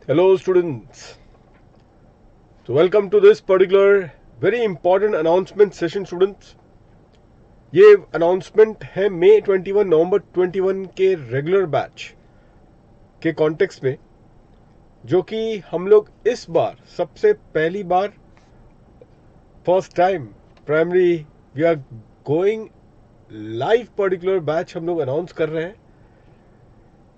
Hello students. So welcome to this particular very important announcement session students. ये announcement है मई 21 November 21 के regular batch के context में, जो कि हम लोग इस बार सबसे पहली बार first time primary we are going live particular batch हम लोग अनाउंस कर रहे हैं.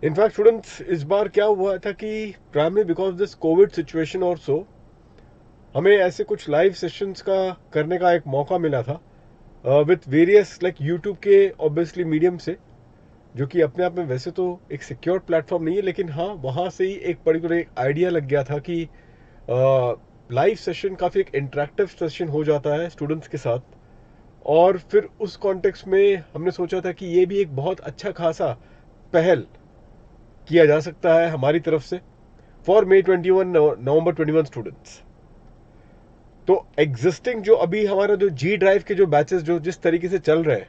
इनफैक्ट स्टूडेंट्स, इस बार क्या हुआ था कि primary because this Covid situation और सो हमें ऐसे कुछ लाइव सेशंस का करने का एक मौका मिला था विथ वेरियस लाइक यूट्यूब के ऑब्वियसली मीडियम से, जो कि अपने आप में वैसे तो एक सिक्योर प्लेटफॉर्म नहीं है, लेकिन हाँ वहाँ से ही एक पर्टिकुलर एक आइडिया लग गया था कि लाइव सेशन काफ़ी एक इंटरेक्टिव सेशन हो जाता है स्टूडेंट्स के साथ. और फिर उस कॉन्टेक्स्ट में हमने सोचा था कि ये भी एक बहुत अच्छा खासा पहल किया जा सकता है हमारी तरफ से फॉर मई 21 नवंबर 21 स्टूडेंट्स. तो एग्जिस्टिंग जो अभी हमारा जो जी ड्राइव के जो बैचेस जो जिस तरीके से चल रहे हैं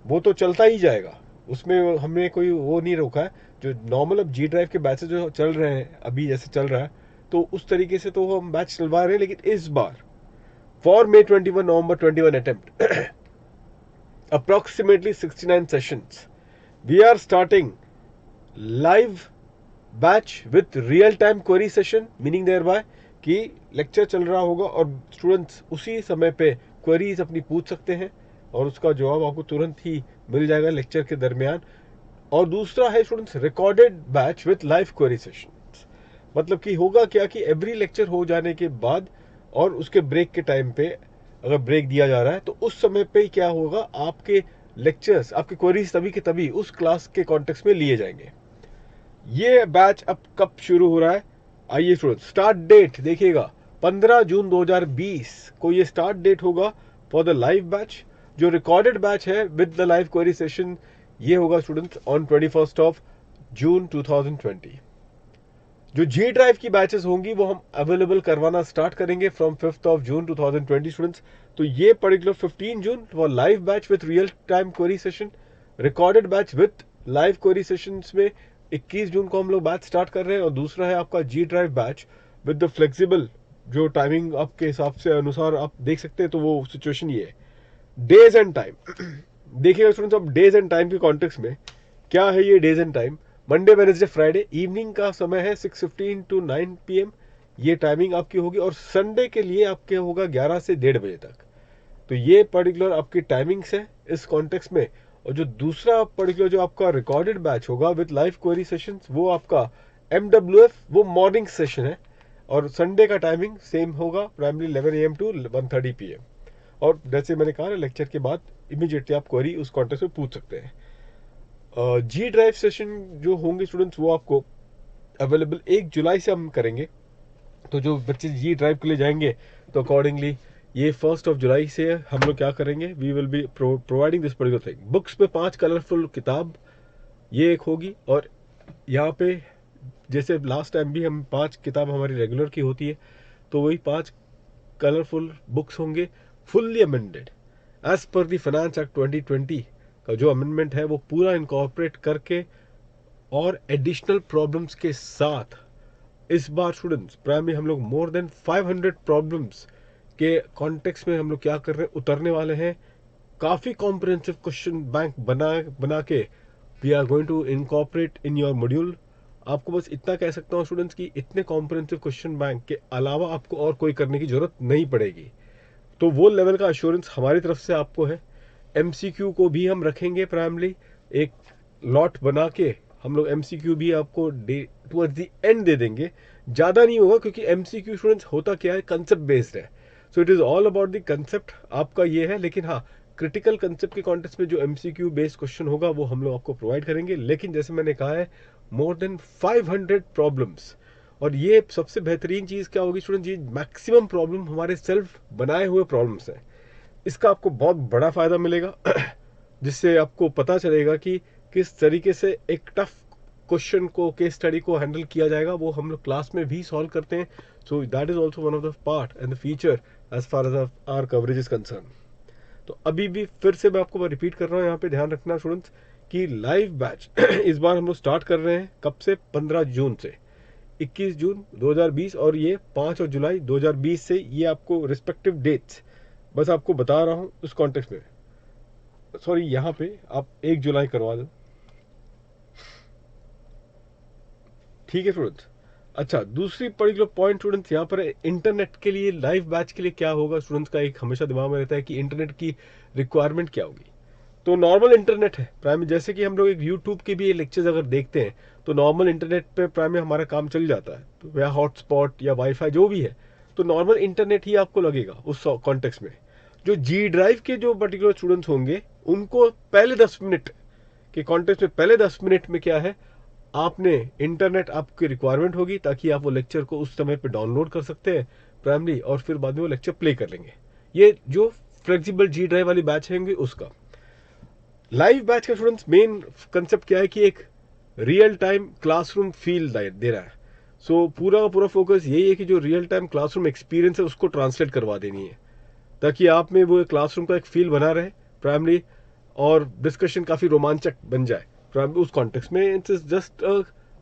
वो तो चलता ही जाएगा, उसमें हमने कोई वो नहीं रोका है. जो नॉर्मल अब जी ड्राइव के बैचेस जो चल रहे हैं अभी जैसे चल रहा है तो उस तरीके से तो हम बैच चलवा रहे हैं. लेकिन इस बार for May 21 November 21 attempt approximately 69 sessions, we are starting live batch with real time query session, meaning thereby कि लेक्चर चल रहा होगा और स्टूडेंट्स उसी समय पे क्वेरीज अपनी पूछ सकते हैं और उसका जवाब आपको तुरंत ही मिल जाएगा लेक्चर के दरमियान. और दूसरा है students recorded batch with live query session. मतलब कि होगा क्या कि एवरी लेक्चर हो जाने के बाद और उसके ब्रेक के टाइम पे, अगर ब्रेक दिया जा रहा है तो उस समय पे क्या होगा, आपके लेक्चर्स आपके क्वेरीज तभी के तभी उस क्लास के कॉन्टेक्स्ट में लिए जाएंगे. ये बैच अब कब शुरू हो रहा है, आइए स्टूडेंट स्टार्ट डेट देखिएगा. 15 जून 2020 को ये स्टार्ट डेट होगा फॉर द लाइव बैच. जो रिकॉर्डेड बैच है with the live query session ये होगा स्टूडेंट्स ऑन 21 ऑफ जून 2020. जो जी ड्राइव की बैचेस होंगी वो हम अवेलेबल करवाना स्टार्ट करेंगे फ्रॉम 5 ऑफ जून 2020 स्टूडेंट्स. तो ये particular 15 June for live batch with real time query session, recorded batch with live query sessions में 21 जून को हम लोग बैच स्टार्ट कर रहे हैं. और दूसरा है आपका G drive batch with the flexible जो टाइमिंग आपके हिसाब से अनुसार आप देख सकते हैं. तो वो सिचुएशन ये है. डेज एंड टाइम देखिएगा स्टूडेंट्स, अब डेज एंड टाइम के कॉन्टेक्स्ट में क्या है ये days and time. Monday Wednesday Friday evening का समय है 6:15 टू 9 PM, ये टाइमिंग आपकी होगी. और संडे के लिए आपके होगा 11 से 1:30 बजे तक. तो ये पर्टिकुलर आपकी टाइमिंग्स है इस कॉन्टेक्स्ट में. और जो दूसरा पर्टिकुलर जो आपका रिकॉर्डेड बैच होगा विद लाइव क्वेरी सेशंस वो आपका MWF वो मॉर्निंग सेशन है. और संडे का टाइमिंग सेम होगा, प्राइमरी 11 AM टू 1:30 PM. और जैसे मैंने कहा लेक्चर के बाद इमीडिएटली आप क्वेरी उस कॉन्टेक्स्ट में पूछ सकते हैं. जी ड्राइव सेशन जो होंगे स्टूडेंट्स वो आपको अवेलेबल 1 जुलाई से हम करेंगे. तो जो बच्चे जी ड्राइव के लिए जाएंगे तो अकॉर्डिंगली ये 1 जुलाई से हम लोग क्या करेंगे, we will be providing this particular thing. Books पे 5 कलरफुल किताब ये एक होगी. और यहाँ पे जैसे लास्ट टाइम भी हम 5 किताब हमारी रेगुलर की होती है तो वही 5 कलरफुल बुक्स होंगे fully amended as per the finance act 2020 का जो अमेंडमेंट है वो पूरा इनकॉर्पोरेट करके और एडिशनल प्रॉब्लम्स के साथ. इस बार स्टूडेंट्स प्राइमरी हम लोग मोर देन 500 प्रॉब्लम्स के कॉन्टेक्स्ट में हम लोग क्या कर रहे हैं, उतरने वाले हैं. काफ़ी कॉम्प्रिहेंसिव क्वेश्चन बैंक बना बना के we are going to incorporate in your module. आपको बस इतना कह सकता हूँ स्टूडेंट्स कि इतने कॉम्प्रिहेंसिव क्वेश्चन बैंक के अलावा आपको और कोई करने की जरूरत नहीं पड़ेगी. तो वो लेवल का अश्योरेंस हमारी तरफ से आपको है. MCQ को भी हम रखेंगे प्राइमरी एक लॉट बना के. हम लोग MCQ भी आपको टुवर्ड्स द एंड दे देंगे. ज़्यादा नहीं होगा क्योंकि MCQ स्टूडेंट्स होता क्या है, कंसेप्ट बेस्ड है. So it is all about the concept आपका ये है. लेकिन हाँ, क्रिटिकल कंसेप्ट के कॉन्टेक्स्ट में जो MCQ बेस्ड क्वेश्चन होगा वो हम लोग आपको प्रोवाइड करेंगे. लेकिन जैसे मैंने कहा है मोर देन 500 प्रॉब्लम्स. और ये सबसे बेहतरीन चीज़ क्या होगी स्टूडेंट, ये मैक्सिमम प्रॉब्लम हमारे सेल्फ बनाए हुए प्रॉब्लम्स हैं. इसका आपको बहुत बड़ा फायदा मिलेगा जिससे आपको पता चलेगा कि किस तरीके से एक टफ क्वेश्चन को, केस स्टडी को हैंडल किया जाएगा. वो हम लोग क्लास में भी सॉल्व करते हैं. So that is also one of the part and the feature as far as our coverage is concern. तो अभी भी फिर से मैं आपको रिपीट कर रहा हूँ, यहाँ पे ध्यान रखना स्टूडेंट्स कि लाइव बैच इस बार हम लोग स्टार्ट कर रहे हैं कब से, 15 जून से. 21 जून 2020 और ये 5 और जुलाई 2020 से, ये आपको रिस्पेक्टिव डेट्स बस आपको बता रहा हूँ उस कॉन्टेक्स्ट में। सॉरी, यहाँ पे आप 1 जुलाई करवा दो, ठीक है स्टूडेंट्स। अच्छा, दूसरी पर्टिकुलर पॉइंट स्टूडेंट्स यहाँ पर है, इंटरनेट के लिए लाइव बैच के लिए क्या होगा स्टूडेंट्स का एक हमेशा दिमाग में रहता है कि इंटरनेट की रिक्वायरमेंट क्या होगी। तो नॉर्मल इंटरनेट है प्राइमरी, जैसे कि हम लोग एक यूट्यूब के भी लेक्चर्स अगर देखते हैं तो नॉर्मल इंटरनेट पे प्राइमरी हमारा काम चल जाता है, तो या हॉटस्पॉट या वाईफाई जो भी है, तो नॉर्मल इंटरनेट ही आपको लगेगा उस कॉन्टेक्स्ट में। जो जी ड्राइव के जो पर्टिकुलर स्टूडेंट्स होंगे उनको पहले 10 मिनट के कॉन्टेक्स्ट में, पहले 10 मिनट में क्या है, आपने इंटरनेट आपकी रिक्वायरमेंट होगी ताकि आप वो लेक्चर को उस समय पे डाउनलोड कर सकते हैं प्राइमरी, और फिर बाद में वो लेक्चर प्ले कर लेंगे। ये जो फ्लेक्सिबल जी ड्राइव वाली बैच है उसका। लाइव बैच का स्टूडेंट्स मेन कंसेप्ट क्या है कि एक रियल टाइम क्लासरूम फील दे रहा है। सो पूरा का पूरा फोकस यही है कि जो रियल टाइम क्लासरूम एक्सपीरियंस है उसको ट्रांसलेट करवा देनी है, ताकि आप में वो क्लासरूम का एक फील बना रहे प्राइमरी, और डिस्कशन काफ़ी रोमांचक बन जाए प्राइमरी उस कॉन्टेक्स्ट में। इट्स जस्ट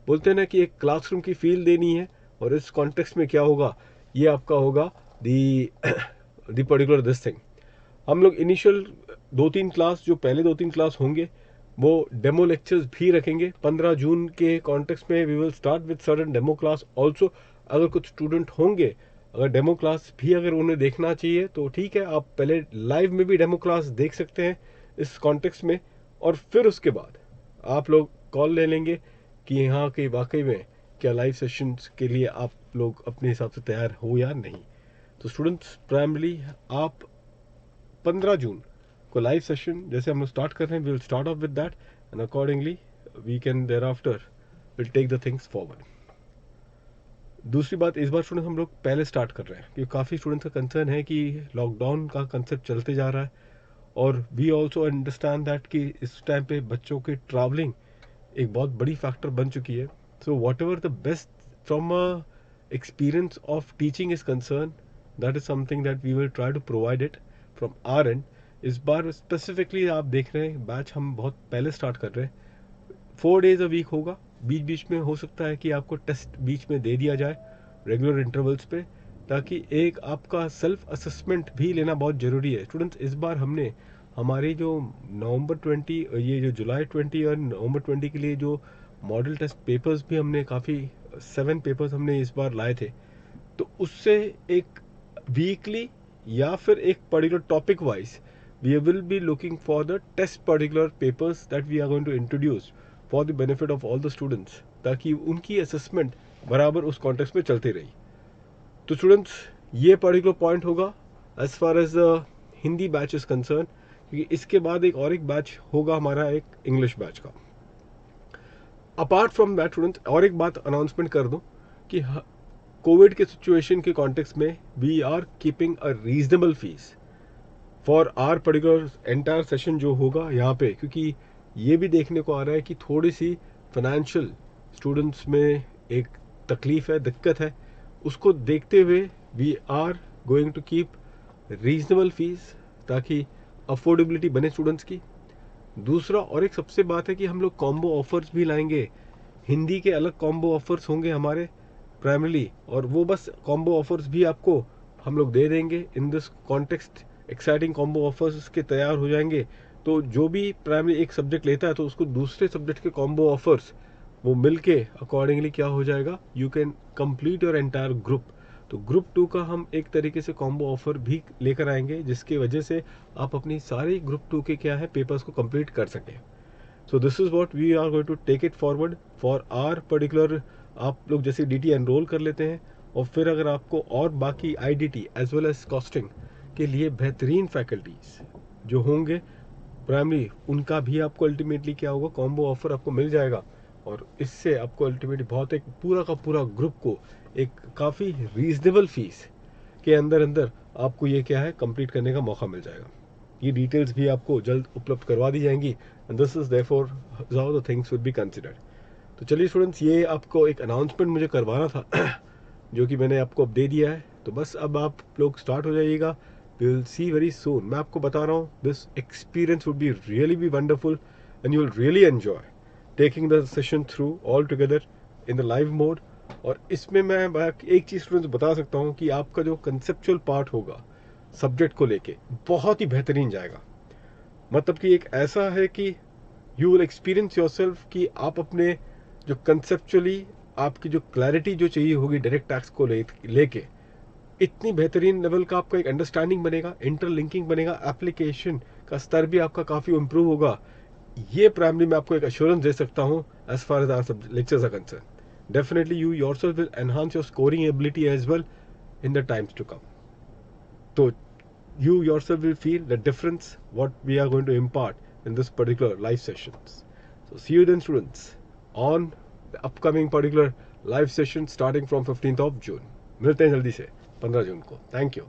बोलते हैं ना कि एक क्लासरूम की फील देनी है, और इस कॉन्टेक्स्ट में क्या होगा, ये आपका होगा दी पर्टिकुलर दिस थिंग। हम लोग इनिशियल 2-3 क्लास, जो पहले 2-3 क्लास होंगे वो डेमो लेक्चर्स भी रखेंगे। 15 जून के कॉन्टेक्स्ट में we will start with sudden demo class also. अगर कुछ स्टूडेंट होंगे, अगर डेमो क्लास भी अगर उन्हें देखना चाहिए तो ठीक है, आप पहले लाइव में भी डेमो क्लास देख सकते हैं इस कॉन्टेक्स्ट में, और फिर उसके बाद आप लोग कॉल ले लेंगे कि यहाँ के वाकई में क्या लाइव सेशंस के लिए आप लोग अपने हिसाब से तैयार हो या नहीं। तो स्टूडेंट्स प्राइमरी आप 15 जून को लाइव सेशन जैसे हम लोग स्टार्ट कर रहे हैं, we will start off with that, and accordingly we can thereafter will take the things forward. दूसरी बात, इस बार स्टूडेंट हम लोग पहले स्टार्ट कर रहे हैं क्योंकि काफ़ी स्टूडेंट्स का कंसर्न है कि लॉकडाउन का कंसेप्ट चलते जा रहा है, और वी ऑल्सो अंडरस्टैंड दैट कि इस टाइम पे बच्चों की ट्रैवलिंग एक बहुत बड़ी फैक्टर बन चुकी है। So whatever the best from a experience of teaching is concern, that is something that we will try to provide it from our end. इस बार स्पेसिफिकली आप देख रहे हैं बैच हम बहुत पहले स्टार्ट कर रहे हैं, 4 डेज अ वीक होगा। बीच बीच में हो सकता है कि आपको टेस्ट बीच में दे दिया जाए रेगुलर इंटरवल्स पे, ताकि एक आपका सेल्फ असेसमेंट भी लेना बहुत ज़रूरी है। स्टूडेंट्स इस बार हमने हमारे जो नवंबर 20, ये जो जुलाई 20 और नवंबर 20 के लिए जो मॉडल टेस्ट पेपर्स भी हमने काफ़ी 7 पेपर्स हमने इस बार लाए थे, तो उससे एक वीकली या फिर एक particular topic wise we will be looking for the test particular papers that we are going to introduce for the benefit of all the students, ताकि उनकी असेसमेंट बराबर उस कॉन्टेक्स्ट में चलती रही। तो स्टूडेंट्स ये पर्टिकुलर पॉइंट होगा as far as the Hindi batch is concern, क्योंकि इसके बाद एक बैच होगा हमारा एक इंग्लिश बैच का। अपार्ट फ्रॉम दैट स्टूडेंट्स और एक बात अनाउंसमेंट कर दूं कि कोविड के सिचुएशन के कॉन्टेक्स्ट में we are keeping a reasonable fees for our particular entire session जो होगा यहाँ पे, क्योंकि ये भी देखने को आ रहा है कि थोड़ी सी फाइनेंशियल स्टूडेंट्स में एक तकलीफ है, दिक्कत है, उसको देखते हुए we are going to keep reasonable fees ताकि अफोर्डेबिलिटी बने स्टूडेंट्स की। दूसरा और एक सबसे बात है कि हम लोग कॉम्बो ऑफर्स भी लाएंगे, हिंदी के अलग कॉम्बो ऑफर्स होंगे हमारे प्राइमरीली, और वो बस कॉम्बो ऑफर्स भी आपको हम लोग दे देंगे in this context. Exciting combo offers के तैयार हो जाएंगे, तो जो भी प्राइमरी एक सब्जेक्ट लेता है तो उसको दूसरे सब्जेक्ट के कॉम्बो ऑफर्स वो मिलके अकॉर्डिंगली क्या हो जाएगा, you can complete your entire group. तो ग्रुप 2 का हम एक तरीके से कॉम्बो ऑफर भी लेकर आएंगे, जिसकी वजह से आप अपनी सारी ग्रुप 2 के क्या है पेपर्स को कंप्लीट कर सकें। So this is what we are going to take it forward for our particular. आप लोग जैसे DT एनरोल कर लेते हैं, और फिर अगर आपको और बाकी IDT as well as costing के लिए बेहतरीन फैकल्टीज जो होंगे प्राइमरी, उनका भी आपको अल्टीमेटली क्या होगा, कॉम्बो ऑफर आपको मिल जाएगा, और इससे आपको अल्टीमेटली बहुत एक पूरा का पूरा ग्रुप को एक काफ़ी रीजनेबल फीस के अंदर आपको ये क्या है कंप्लीट करने का मौका मिल जाएगा। ये डिटेल्स भी आपको जल्द उपलब्ध करवा दी जाएंगी, and this is therefore how the things would be considered. तो चलिए स्टूडेंट्स, ये आपको एक अनाउंसमेंट मुझे करवाना था जो कि मैंने आपको अब दे दिया है, तो बस अब आप लोग स्टार्ट हो जाइएगा। We will see very soon. मैं आपको बता रहा हूँ, this experience would be really wonderful and you will really enjoy taking the session through all together in the live mode और इसमें मैं एक चीज़ स्टूडेंट्स बता सकता हूँ कि आपका जो कंसेप्चुअल पार्ट होगा सब्जेक्ट को लेके बहुत ही बेहतरीन जाएगा। मतलब कि एक ऐसा है कि यू विल एक्सपीरियंस योरसेल्फ कि आप अपने जो कंसेप्चुअली आपकी जो क्लैरिटी जो चाहिए होगी डायरेक्ट टैक्स को लेके इतनी बेहतरीन लेवल का आपका एक अंडरस्टैंडिंग बनेगा, इंटरलिंकिंग बनेगा, एप्लीकेशन का स्तर भी आपका काफ़ी इम्प्रूव होगा। ये प्राइमरी मैं आपको एक एश्योरेंस दे सकता हूँ as far as our lectures are concern. Definitely you yourself will enhance your scoring ability as well in the times to come. So you yourself will feel the difference what we are going to impart in this particular live sessions. So see you then students on the upcoming particular live session starting from 15th of June. मिलते हैं जल्दी से 15 जून को. Thank you.